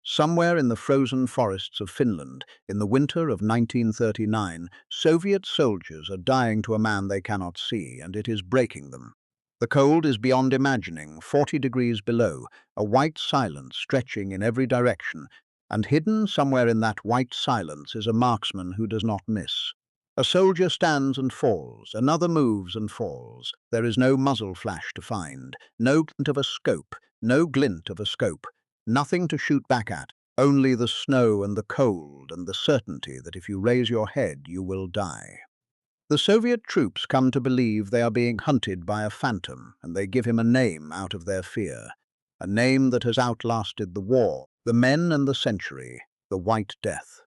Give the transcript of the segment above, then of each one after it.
Somewhere in the frozen forests of Finland, in the winter of 1939, Soviet soldiers are dying to a man they cannot see, and it is breaking them. The cold is beyond imagining, 40 degrees below, a white silence stretching in every direction, and hidden somewhere in that white silence is a marksman who does not miss. A soldier stands and falls, another moves and falls. There is no muzzle flash to find, no glint of a scope, nothing to shoot back at, only the snow and the cold and the certainty that if you raise your head you will die. The Soviet troops come to believe they are being hunted by a phantom, and they give him a name out of their fear, a name that has outlasted the war, the men and the century, the White Death.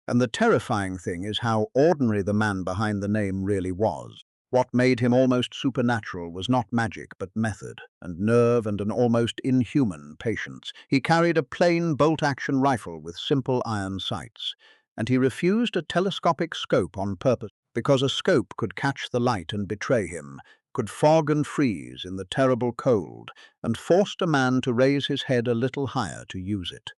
And the terrifying thing is how ordinary the man behind the name really was. What made him almost supernatural was not magic but method, and nerve, and an almost inhuman patience. He carried a plain bolt-action rifle with simple iron sights, and he refused a telescopic scope on purpose, because a scope could catch the light and betray him, could fog and freeze in the terrible cold, and forced a man to raise his head a little higher to use it.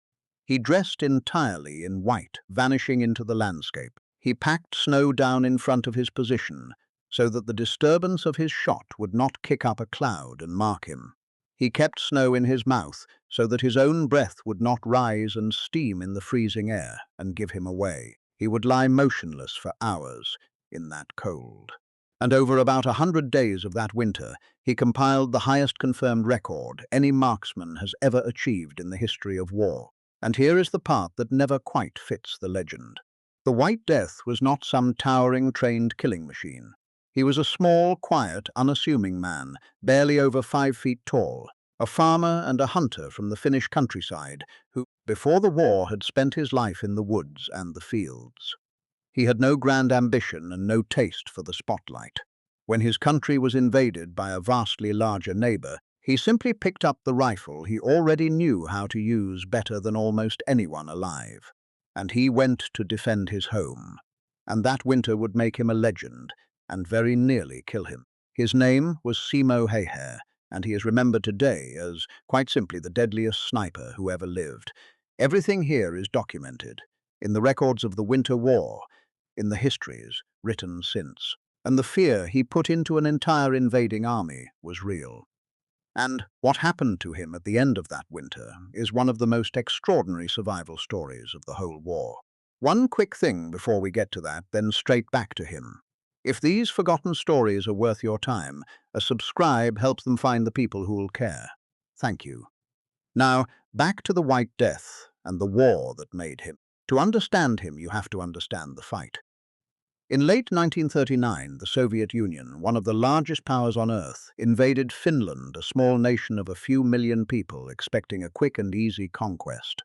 He dressed entirely in white, vanishing into the landscape. He packed snow down in front of his position, so that the disturbance of his shot would not kick up a cloud and mark him. He kept snow in his mouth, so that his own breath would not rise and steam in the freezing air and give him away. He would lie motionless for hours in that cold. And over about 100 days of that winter, he compiled the highest confirmed record any marksman has ever achieved in the history of war. And here is the part that never quite fits the legend. The White Death was not some towering, trained killing machine. He was a small, quiet, unassuming man, barely over 5 feet tall, a farmer and a hunter from the Finnish countryside, who, before the war, had spent his life in the woods and the fields. He had no grand ambition and no taste for the spotlight. When his country was invaded by a vastly larger neighbor, he simply picked up the rifle he already knew how to use better than almost anyone alive. And he went to defend his home. And that winter would make him a legend, and very nearly kill him. His name was Simo Häyhä, and he is remembered today as, quite simply, the deadliest sniper who ever lived. Everything here is documented, in the records of the Winter War, in the histories written since. And the fear he put into an entire invading army was real. And what happened to him at the end of that winter is one of the most extraordinary survival stories of the whole war. One quick thing before we get to that, then straight back to him. If these forgotten stories are worth your time, a subscribe helps them find the people who will care. Thank you. Now, back to the White Death and the war that made him. To understand him, you have to understand the fight. In late 1939, the Soviet Union, one of the largest powers on Earth, invaded Finland, a small nation of a few million people expecting a quick and easy conquest.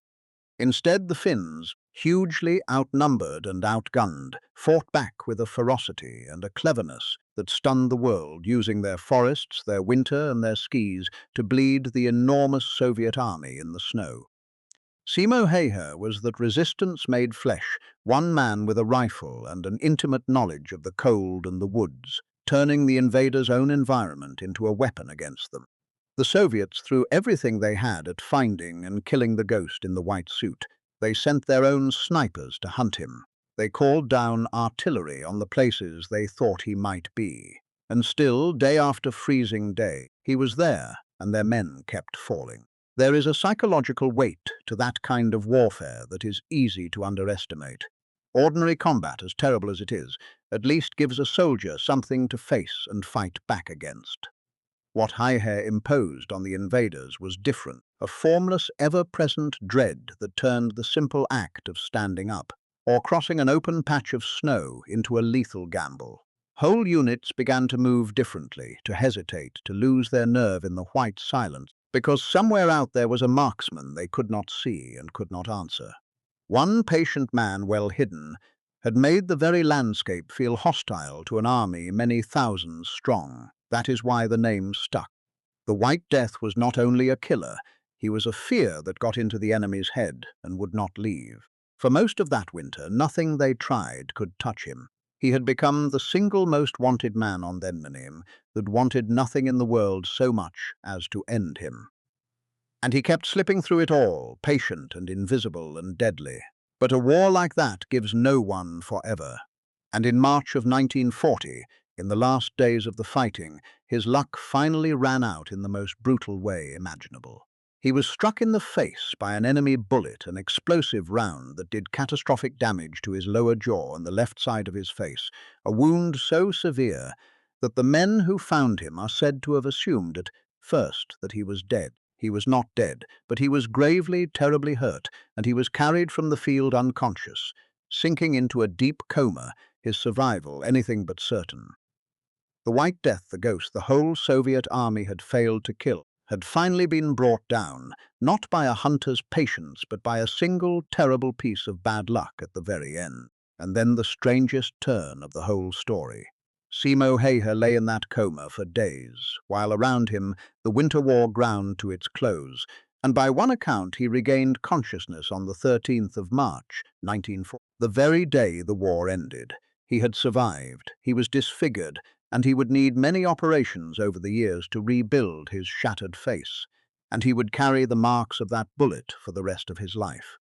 Instead, the Finns, hugely outnumbered and outgunned, fought back with a ferocity and a cleverness that stunned the world, using their forests, their winter and their skis to bleed the enormous Soviet army in the snow. Simo Häyhä was that resistance made flesh, one man with a rifle and an intimate knowledge of the cold and the woods, turning the invaders' own environment into a weapon against them. The Soviets threw everything they had at finding and killing the ghost in the white suit. They sent their own snipers to hunt him. They called down artillery on the places they thought he might be. And still, day after freezing day, he was there, and their men kept falling. There is a psychological weight to that kind of warfare that is easy to underestimate. Ordinary combat, as terrible as it is, at least gives a soldier something to face and fight back against. What Häyhä imposed on the invaders was different, a formless, ever-present dread that turned the simple act of standing up, or crossing an open patch of snow, into a lethal gamble. Whole units began to move differently, to hesitate, to lose their nerve in the white silence, because somewhere out there was a marksman they could not see and could not answer. One patient man, well hidden, had made the very landscape feel hostile to an army many thousands strong. That is why the name stuck. The White Death was not only a killer, he was a fear that got into the enemy's head and would not leave. For most of that winter, nothing they tried could touch him. He had become the single most wanted man on the enemy that wanted nothing in the world so much as to end him. And he kept slipping through it all, patient and invisible and deadly. But a war like that gives no one forever. And in March of 1940, in the last days of the fighting, his luck finally ran out in the most brutal way imaginable. He was struck in the face by an enemy bullet, an explosive round that did catastrophic damage to his lower jaw and the left side of his face, a wound so severe that the men who found him are said to have assumed at first that he was dead. He was not dead, but he was gravely, terribly hurt, and he was carried from the field unconscious, sinking into a deep coma, his survival anything but certain. The White Death, the ghost the whole Soviet army had failed to kill, had finally been brought down, not by a hunter's patience, but by a single terrible piece of bad luck at the very end. And then the strangest turn of the whole story. Simo Häyhä lay in that coma for days, while around him the winter war ground to its close, and by one account he regained consciousness on the 13th of March, 1940, the very day the war ended. He had survived, he was disfigured, and he would need many operations over the years to rebuild his shattered face, and he would carry the marks of that bullet for the rest of his life.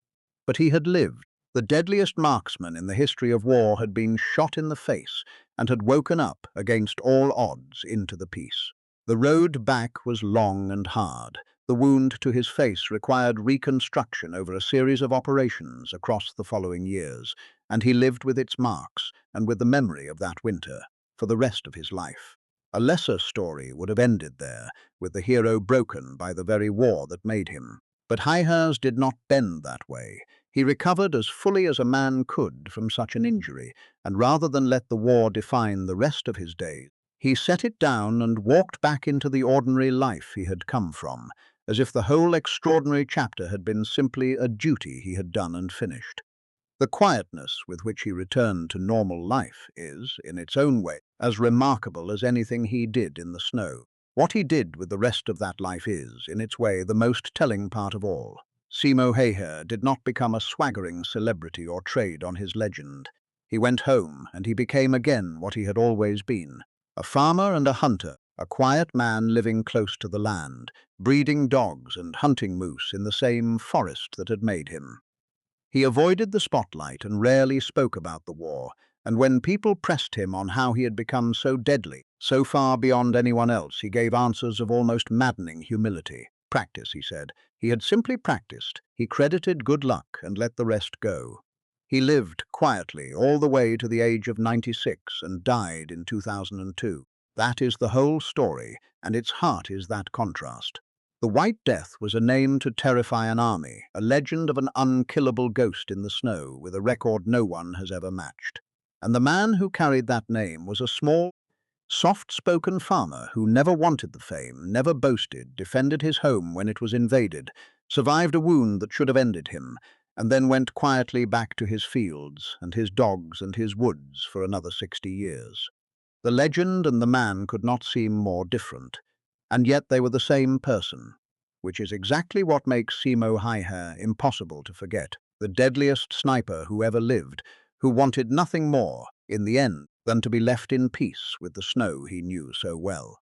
But he had lived. The deadliest marksman in the history of war had been shot in the face and had woken up against all odds into the peace. The road back was long and hard. The wound to his face required reconstruction over a series of operations across the following years, and he lived with its marks and with the memory of that winter for the rest of his life. A lesser story would have ended there, with the hero broken by the very war that made him. But Häyhä's did not bend that way. He recovered as fully as a man could from such an injury, and rather than let the war define the rest of his days, he set it down and walked back into the ordinary life he had come from, as if the whole extraordinary chapter had been simply a duty he had done and finished. The quietness with which he returned to normal life is, in its own way, as remarkable as anything he did in the snow. What he did with the rest of that life is, in its way, the most telling part of all. Simo Häyhä did not become a swaggering celebrity or trade on his legend. He went home, and he became again what he had always been, a farmer and a hunter, a quiet man living close to the land, breeding dogs and hunting moose in the same forest that had made him. He avoided the spotlight and rarely spoke about the war, and when people pressed him on how he had become so deadly, so far beyond anyone else, he gave answers of almost maddening humility. Practice, he said. He had simply practiced. He credited good luck and let the rest go. He lived quietly all the way to the age of 96 and died in 2002. That is the whole story, and its heart is that contrast. The White Death was a name to terrify an army, a legend of an unkillable ghost in the snow with a record no one has ever matched. And the man who carried that name was a small, soft-spoken farmer who never wanted the fame, never boasted, defended his home when it was invaded, survived a wound that should have ended him, and then went quietly back to his fields and his dogs and his woods for another 60 years. The legend and the man could not seem more different, and yet they were the same person, which is exactly what makes Simo Häyhä impossible to forget, the deadliest sniper who ever lived, who wanted nothing more, in the end, than to be left in peace with the snow he knew so well.